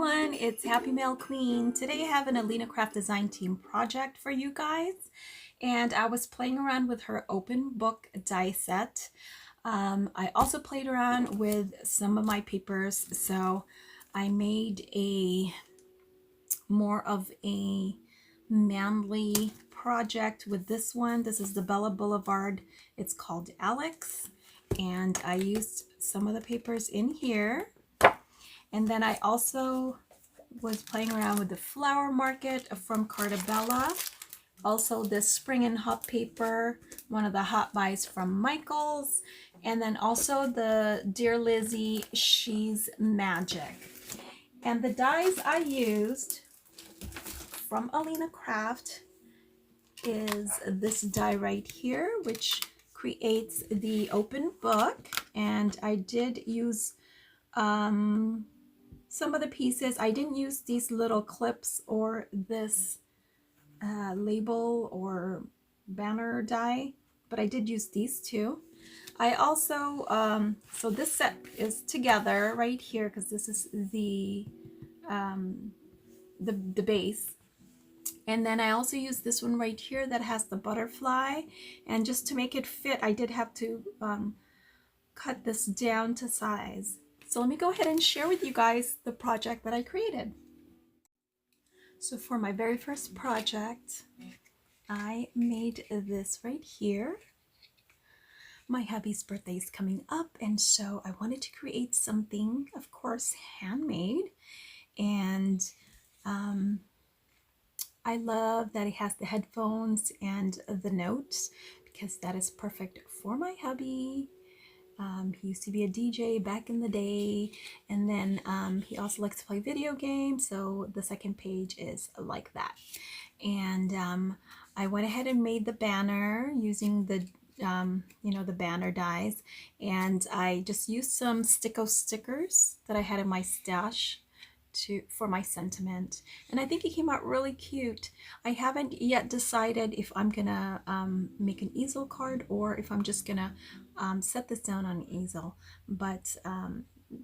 everyone, it's Happy Mail Queen. Today I have an Alina Craft Design Team project for you guys, and I was playing around with her open book die set. I also played around with some of my papers, so I made more of a manly project with this one. This is the Bella Boulevard. It's called Alex, and I used some of the papers in here. And then I also was playing around with the flower market from Carta Bella. Also this spring and hop paper, one of the hot buys from Michaels. And then also the Dear Lizzie, She's Magic. And the dies I used from Alina Craft is this die right here, which creates the open book. And I did use some of the pieces. I didn't use these little clips or this label or banner die, but I did use these two. I also, so this set is together right here because this is the base. And then I also used this one right here that has the butterfly. And just to make it fit, I did have to cut this down to size. So let me go ahead and share with you guys the project that I created. So for my very first project, I made this right here. My hubby's birthday is coming up, and so I wanted to create something, of course, handmade. And I love that it has the headphones and the notes because that is perfect for my hubby. He used to be a DJ back in the day, and then he also likes to play video games, so the second page is like that. And I went ahead and made the banner using the the banner dies, and I just used some Sticko stickers that I had in my stash for my sentiment, and I think it came out really cute. I haven't yet decided if I'm gonna make an easel card or if I'm just gonna set this down on an easel, but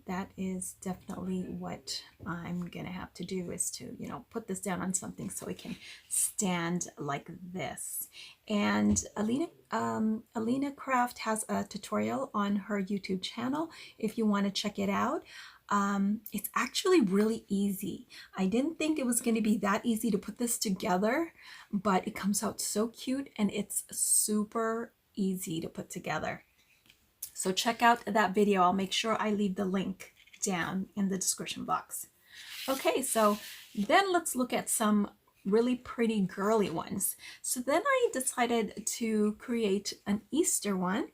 that is definitely what I'm gonna have to do, is to put this down on something so it can stand like this. And Alina Craft has a tutorial on her YouTube channel if you want to check it out. It's actually really easy. I didn't think it was going to be that easy to put this together, but it comes out so cute and it's super easy to put together. So check out that video. I'll make sure I leave the link down in the description box. Okay, so then let's look at some really pretty girly ones. So then I decided to create an Easter one,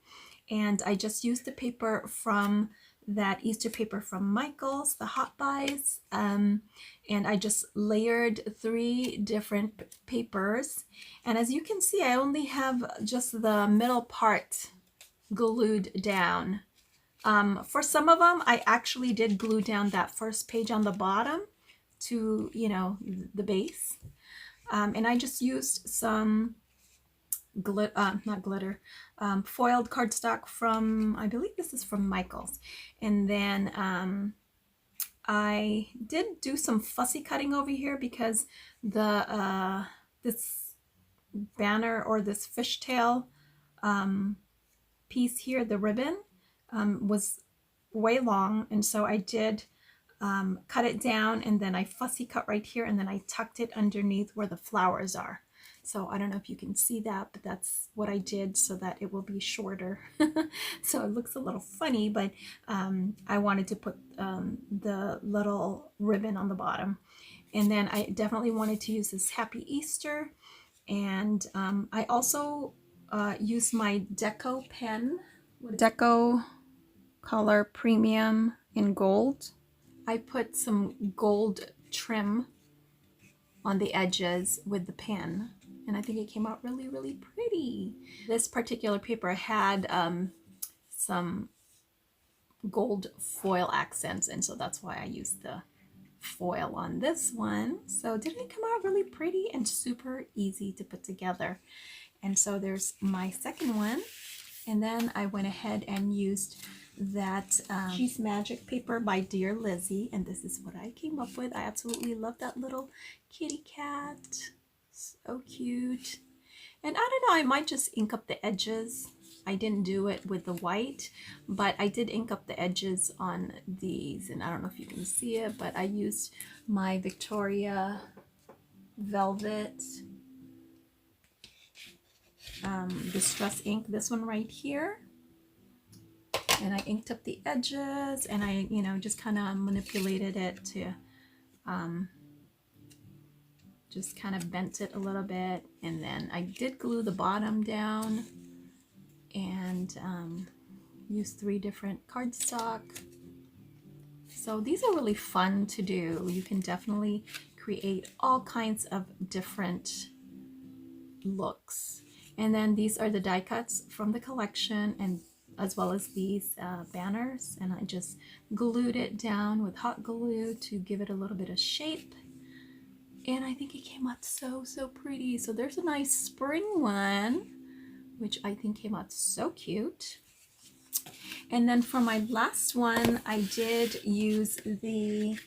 and I just used the paper from that Easter paper from Michaels, the Hot Buys, and I just layered 3 different papers. And as you can see, I only have just the middle part glued down. For some of them, I actually did glue down that first page on the bottom to, the base. And I just used some foiled cardstock from, I believe this is from Michaels. And then I did do some fussy cutting over here because the this banner or this fishtail piece here, the ribbon, was way long, and so I did cut it down, and then I fussy cut right here, and then I tucked it underneath where the flowers are. So I don't know if you can see that, but that's what I did so that it will be shorter. So it looks a little funny, but I wanted to put the little ribbon on the bottom. And then I definitely wanted to use this Happy Easter. And I also used my Deco pen, Deco Color Premium in gold. I put some gold trim on the edges with the pen, and I think it came out really, really pretty. This particular paper had some gold foil accents, and so that's why I used the foil on this one. So didn't it come out really pretty and super easy to put together? And so there's my second one. And then I went ahead and used that She's Magic paper by Dear Lizzie, and this is what I came up with. I absolutely love that little kitty cat. So cute. And I don't know, I might just ink up the edges. I didn't do it with the white, but I did ink up the edges on these, and I don't know if you can see it, but I used my Victoria Velvet Distress ink, this one right here, and I inked up the edges, and I, you know, just kind of manipulated it to just kind of bent it a little bit, and then I did glue the bottom down and use 3 different cardstock. So these are really fun to do. You can definitely create all kinds of different looks. And then these are the die cuts from the collection, and as well as these banners, and I just glued it down with hot glue to give it a little bit of shape. And I think it came out so pretty. So there's a nice spring one, which I think came out so cute. And then for my last one, I did use the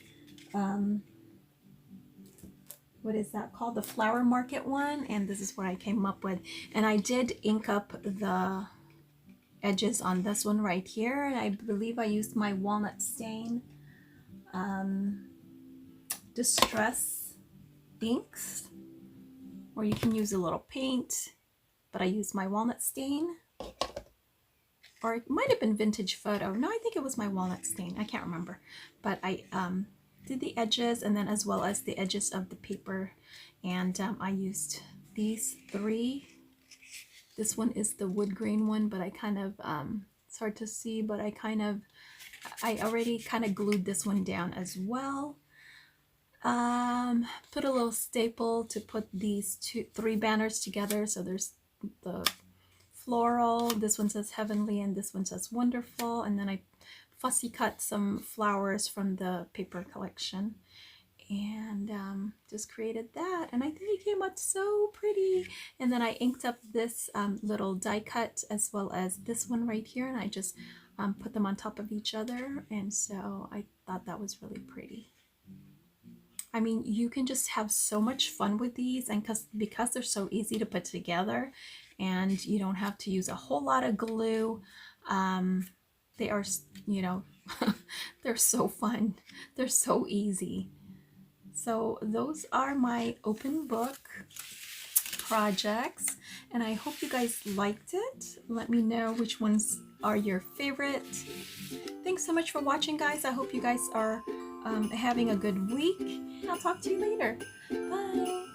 what is that called, the Flower Market one, and this is what I came up with. And I did ink up the edges on this one right here, and I believe I used my walnut stain distress inks, or you can use a little paint, but I used my walnut stain, or it might have been Vintage Photo. No, I think it was my walnut stain, I can't remember. But I did the edges, and then as well as the edges of the paper, and I used these 3. This one is the wood grain one, but I kind of it's hard to see, but I already kind of glued this one down as well. Put a little staple to put these 3 banners together. So there's the floral, this one says heavenly, and this one says wonderful. And then I fussy cut some flowers from the paper collection, and just created that, and I think it came out so pretty. And then I inked up this little die cut as well as this one right here, and I just put them on top of each other, and so I thought that was really pretty. I mean, you can just have so much fun with these, and because they're so easy to put together and you don't have to use a whole lot of glue, they are, you know, they're so fun. They're so easy. So those are my open book projects, and I hope you guys liked it. Let me know which ones are your favorite. Thanks so much for watching, guys. I hope you guys are having a good week, and I'll talk to you later. Bye.